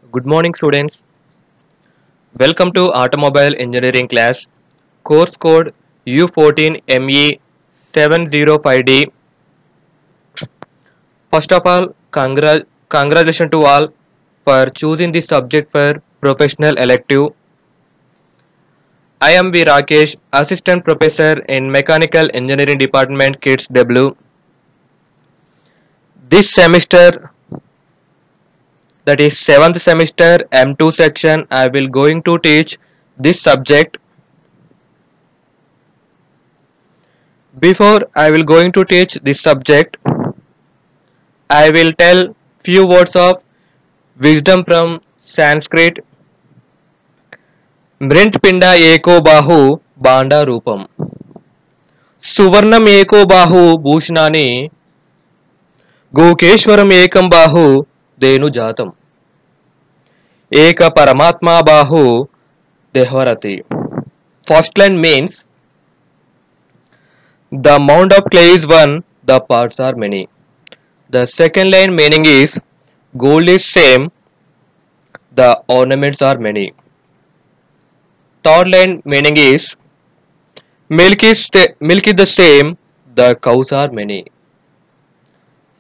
Good morning, students. Welcome to Automobile Engineering class. Course code U14ME705D. First of all, congratulations to all for choosing this subject for professional elective. I am V. Rakesh, Assistant Professor in Mechanical Engineering Department, Kids W. This semester, that is 7th semester M2 section, I will going to teach this subject. Before I will going to teach this subject, I will tell few words of wisdom from Sanskrit. Mrintpinda eko bahu banda rupam. Suvarnam eko bahu bhushnani. Gokeshwaram ekam bahu denu jatam. Eka paramatma bahu dehvarati. First line means the mound of clay is one, the parts are many. The second line meaning is gold is same, the ornaments are many. Third line meaning is milk is the same, the cows are many.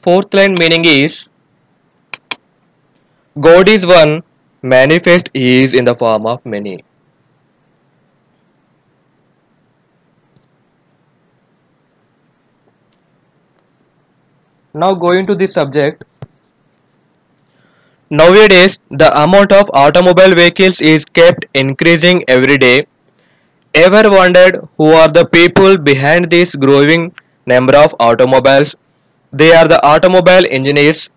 Fourth line meaning is God is one, manifest he is in the form of many. Now going to this subject. Nowadays, the amount of automobile vehicles is kept increasing every day. Ever wondered who are the people behind this growing number of automobiles? They are the automobile engineers.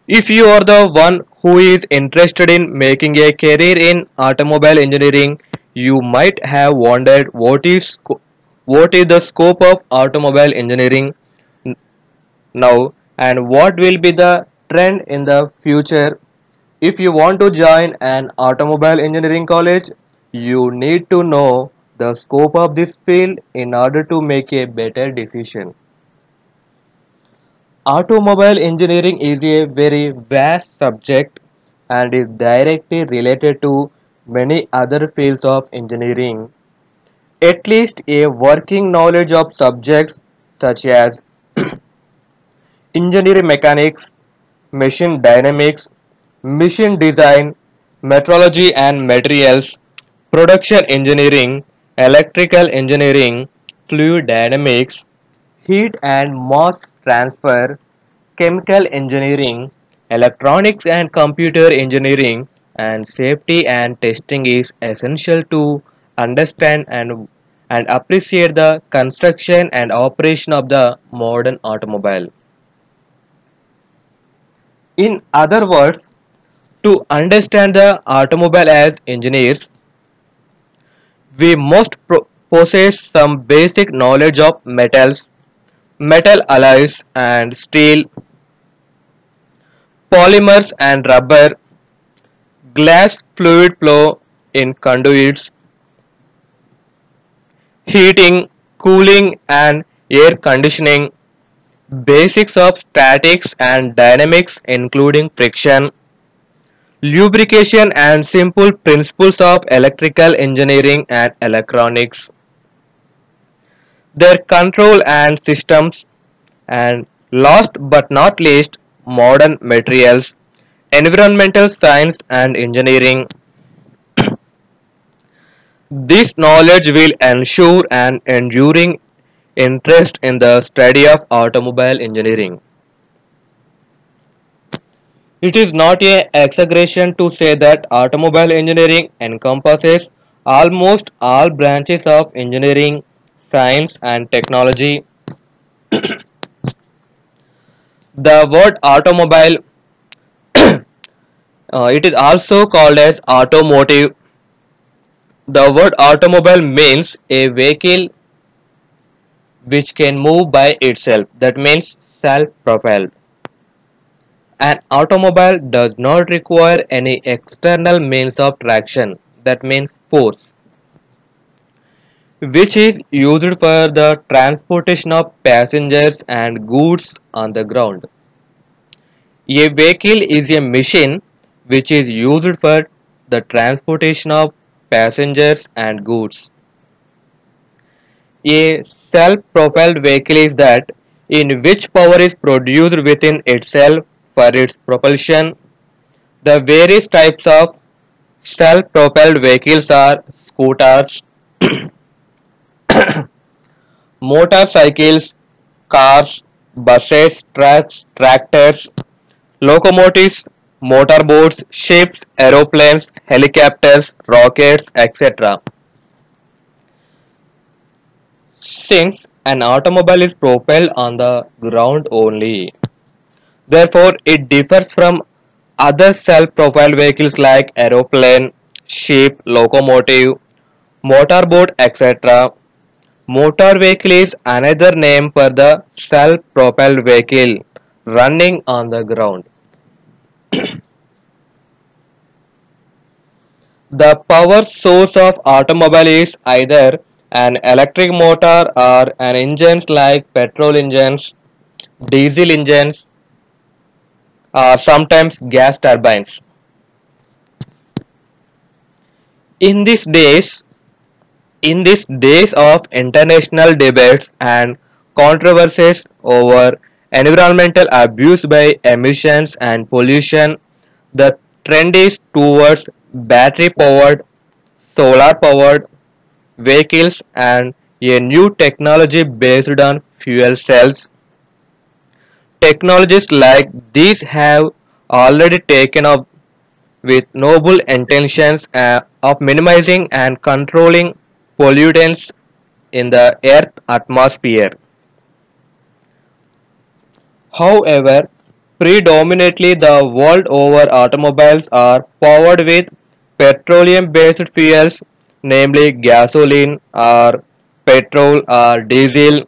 If you are the one who is interested in making a career in automobile engineering, you might have wondered what is the scope of automobile engineering now and what will be the trend in the future. If you want to join an automobile engineering college, you need to know the scope of this field in order to make a better decision. Automobile engineering is a very vast subject and is directly related to many other fields of engineering. At least a working knowledge of subjects such as engineering mechanics, machine dynamics, machine design, metrology and materials, production engineering, electrical engineering, fluid dynamics, heat and mass transfer, chemical engineering, electronics and computer engineering, and safety and testing is essential to understand and appreciate the construction and operation of the modern automobile. In other words, to understand the automobile as engineers, we must possess some basic knowledge of metals, metal alloys and steel, polymers and rubber, glass fluid flow in conduits, heating, cooling and air conditioning, basics of statics and dynamics including friction, lubrication and simple principles of electrical engineering and electronics, their control and systems, and last but not least, modern materials, environmental science and engineering. This knowledge will ensure an enduring interest in the study of automobile engineering. It is not an exaggeration to say that automobile engineering encompasses almost all branches of engineering, science and technology. The word automobile, it is also called as automotive. The word automobile means a vehicle which can move by itself. That means self-propelled. An automobile does not require any external means of traction. That means force, which is used for the transportation of passengers and goods on the ground. A vehicle is a machine which is used for the transportation of passengers and goods. A self-propelled vehicle is that in which power is produced within itself for its propulsion. The various types of self-propelled vehicles are scooters, motorcycles, cars, buses, trucks, tractors, locomotives, motorboats, ships, aeroplanes, helicopters, rockets, etc. Since an automobile is propelled on the ground only, therefore it differs from other self-propelled vehicles like aeroplane, ship, locomotive, motorboat, etc. Motor vehicle is another name for the self-propelled vehicle running on the ground. The power source of automobile is either an electric motor or an engines like petrol engines, diesel engines, or sometimes gas turbines. In these days, in these days of international debates and controversies over environmental abuse by emissions and pollution, the trend is towards battery powered, solar powered vehicles and a new technology based on fuel cells. Technologies like these have already taken up with noble intentions of minimizing and controlling pollutants in the Earth atmosphere. However, predominantly the world over automobiles are powered with petroleum based fuels, namely gasoline or petrol or diesel.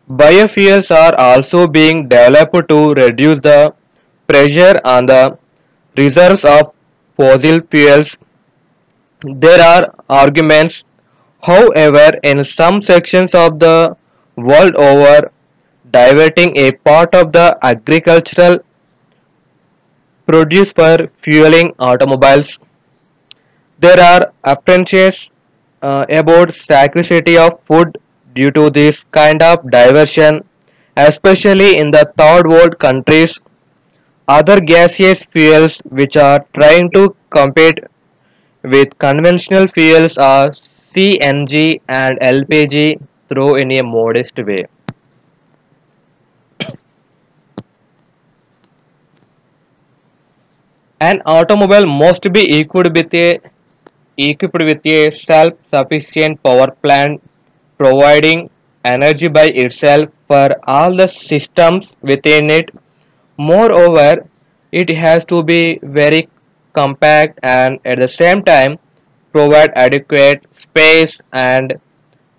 Biofuels are also being developed to reduce the pressure on the reserves of fossil fuels. There are arguments, however, in some sections of the world over diverting a part of the agricultural produce for fueling automobiles. There are apprehensions about scarcity of food due to this kind of diversion, especially in the third world countries. Other gaseous fuels which are trying to compete with conventional fuels are CNG and LPG through in a modest way. An automobile must be equipped with a self-sufficient power plant providing energy by itself for all the systems within it. Moreover, it has to be very compact and at the same time provide adequate space and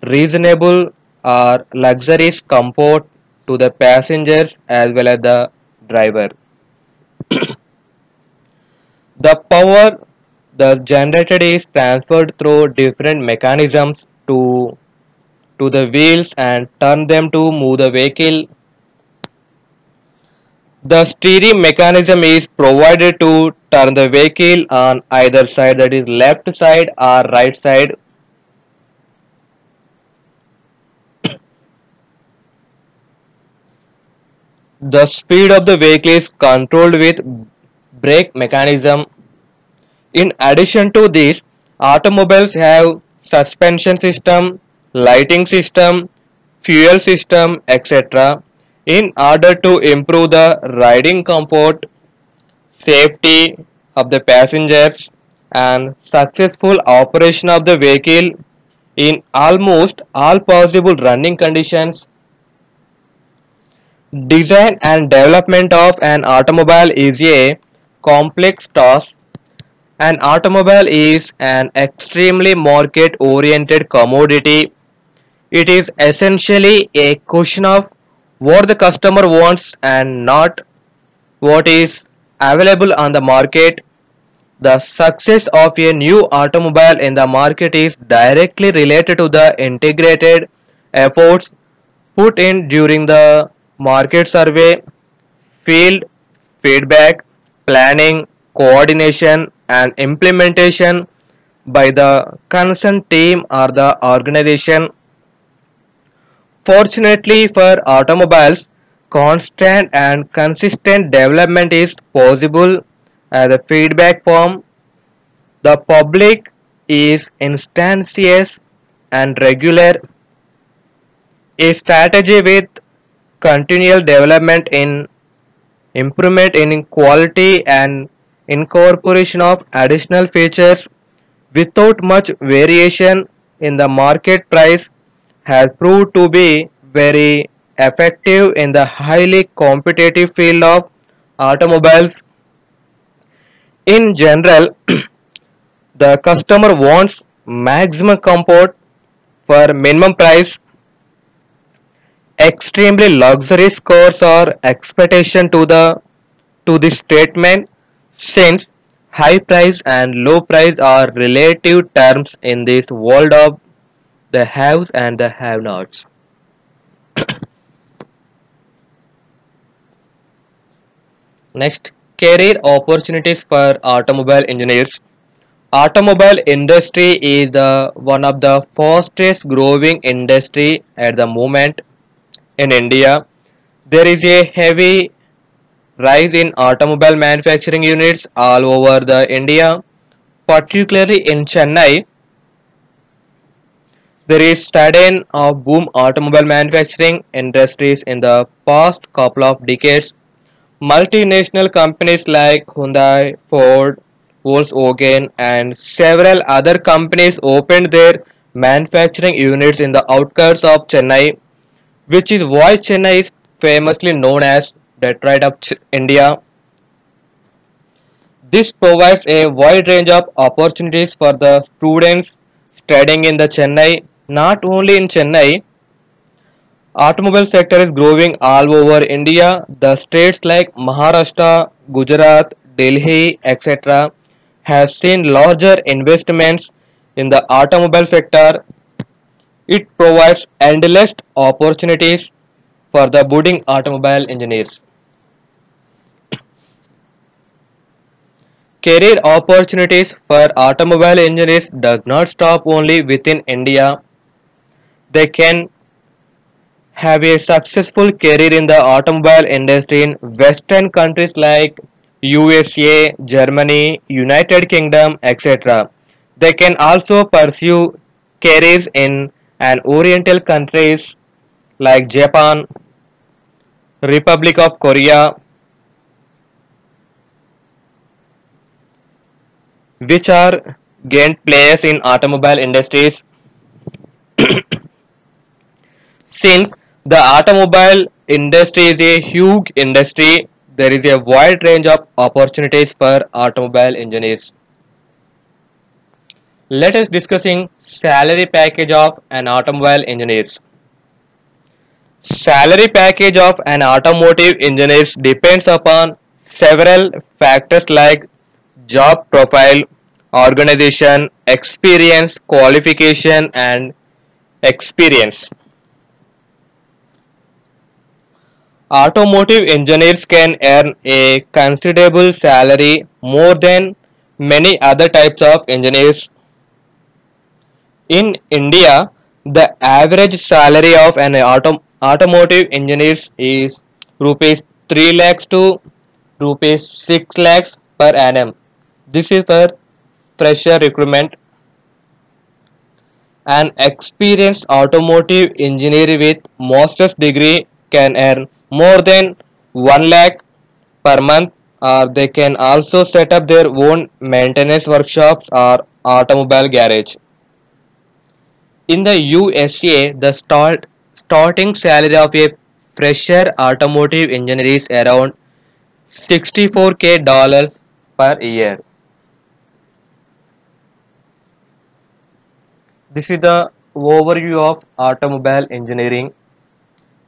reasonable or luxurious comfort to the passengers as well as the driver. The power thus generated is transferred through different mechanisms to the wheels and turn them to move the vehicle. The steering mechanism is provided to turn the vehicle on either side, that is left side or right side. The speed of the vehicle is controlled with brake mechanism. In addition to this, automobiles have suspension system, lighting system, fuel system, etc. in order to improve the riding comfort, safety of the passengers and successful operation of the vehicle in almost all possible running conditions. Design and development of an automobile is a complex task. An automobile is an extremely market oriented commodity. It is essentially a question of what the customer wants and not what is available on the market. The success of a new automobile in the market is directly related to the integrated efforts put in during the market survey, field feedback, planning, coordination and implementation by the concerned team or the organization. Fortunately for automobiles, constant and consistent development is possible as a feedback from the public is instantaneous and regular. A strategy with continual development in improvement in quality and incorporation of additional features without much variation in the market price has proved to be very effective in the highly competitive field of automobiles. In general, the customer wants maximum comfort for minimum price. Extremely luxury scores or expectation to this statement, since high price and low price are relative terms in this world of the haves and the have-nots. Next, career opportunities for automobile engineers. Automobile industry is the one of the fastest growing industry at the moment in India. There is a heavy rise in automobile manufacturing units all over the India, particularly in Chennai. There is sudden of boom automobile manufacturing industries in the past couple of decades. Multinational companies like Hyundai, Ford, Volkswagen, and several other companies opened their manufacturing units in the outskirts of Chennai, which is why Chennai is famously known as Detroit of India. This provides a wide range of opportunities for the students studying in the Chennai. Not only in Chennai, automobile sector is growing all over India. The states like Maharashtra, Gujarat, Delhi, etc. have seen larger investments in the automobile sector. It provides endless opportunities for the budding automobile engineers. Career opportunities for automobile engineers does not stop only within India. They can have a successful career in the automobile industry in Western countries like USA, Germany, United Kingdom, etc. They can also pursue careers in an Oriental countries like Japan, Republic of Korea, which are gained players in automobile industries. Since the automobile industry is a huge industry, there is a wide range of opportunities for automobile engineers. Let us discussing salary package of an automobile engineers. Salary package of an automotive engineer depends upon several factors like job profile, organization, experience, qualification, and experience. Automotive engineers can earn a considerable salary more than many other types of engineers. In India, the average salary of an automotive engineer is rupees 3 lakhs to rupees 6 lakhs per annum. This is for fresher recruitment. An experienced automotive engineer with master's degree can earn more than 1 lakh per month, or they can also set up their own maintenance workshops or automobile garage. In the USA, the starting salary of a fresher automotive engineer is around 64k dollars per year. This is the overview of automobile engineering.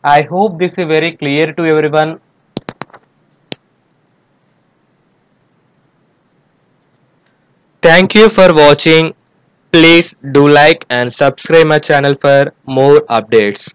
I hope this is very clear to everyone. Thank you for watching. Please do like and subscribe my channel for more updates.